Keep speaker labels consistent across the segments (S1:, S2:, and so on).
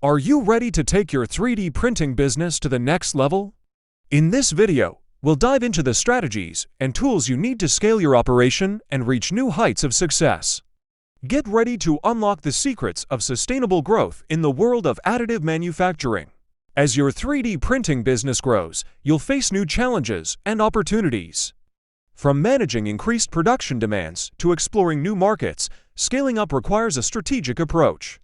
S1: Are you ready to take your 3D printing business to the next level? In this video, we'll dive into the strategies and tools you need to scale your operation and reach new heights of success. Get ready to unlock the secrets of sustainable growth in the world of additive manufacturing. As your 3D printing business grows, you'll face new challenges and opportunities. From managing increased production demands to exploring new markets, scaling up requires a strategic approach.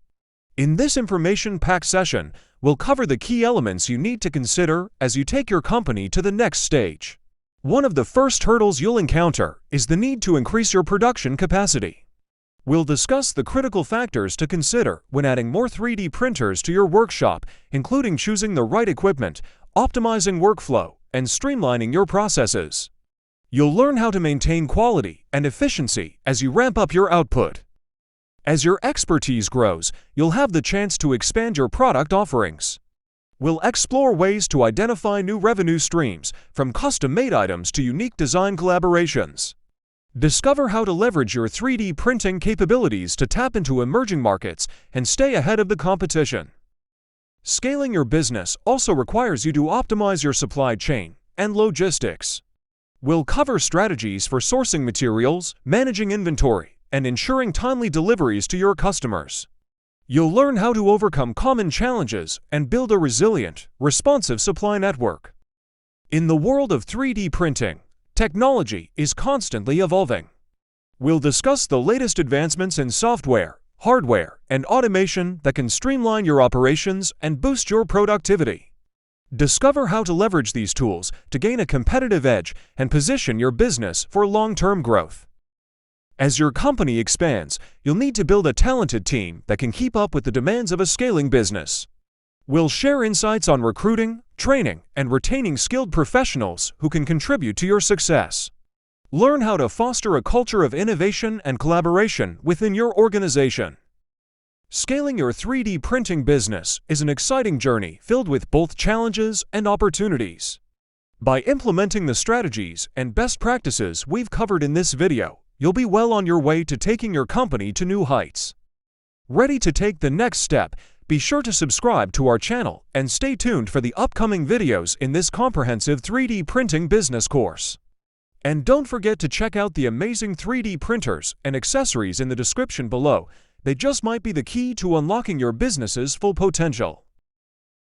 S1: In this information-packed session, we'll cover the key elements you need to consider as you take your company to the next stage. One of the first hurdles you'll encounter is the need to increase your production capacity. We'll discuss the critical factors to consider when adding more 3D printers to your workshop, including choosing the right equipment, optimizing workflow, and streamlining your processes. You'll learn how to maintain quality and efficiency as you ramp up your output. As your expertise grows, you'll have the chance to expand your product offerings. We'll explore ways to identify new revenue streams, from custom-made items to unique design collaborations. Discover how to leverage your 3D printing capabilities to tap into emerging markets and stay ahead of the competition. Scaling your business also requires you to optimize your supply chain and logistics. We'll cover strategies for sourcing materials, managing inventory, and ensuring timely deliveries to your customers. You'll learn how to overcome common challenges and build a resilient, responsive supply network. In the world of 3D printing, technology is constantly evolving. We'll discuss the latest advancements in software, hardware, and automation that can streamline your operations and boost your productivity. Discover how to leverage these tools to gain a competitive edge and position your business for long-term growth. As your company expands, you'll need to build a talented team that can keep up with the demands of a scaling business. We'll share insights on recruiting, training, and retaining skilled professionals who can contribute to your success. Learn how to foster a culture of innovation and collaboration within your organization. Scaling your 3D printing business is an exciting journey filled with both challenges and opportunities. By implementing the strategies and best practices we've covered in this video, you'll be well on your way to taking your company to new heights. Ready to take the next step? Be sure to subscribe to our channel and stay tuned for the upcoming videos in this comprehensive 3D printing business course. And don't forget to check out the amazing 3D printers and accessories in the description below. They just might be the key to unlocking your business's full potential.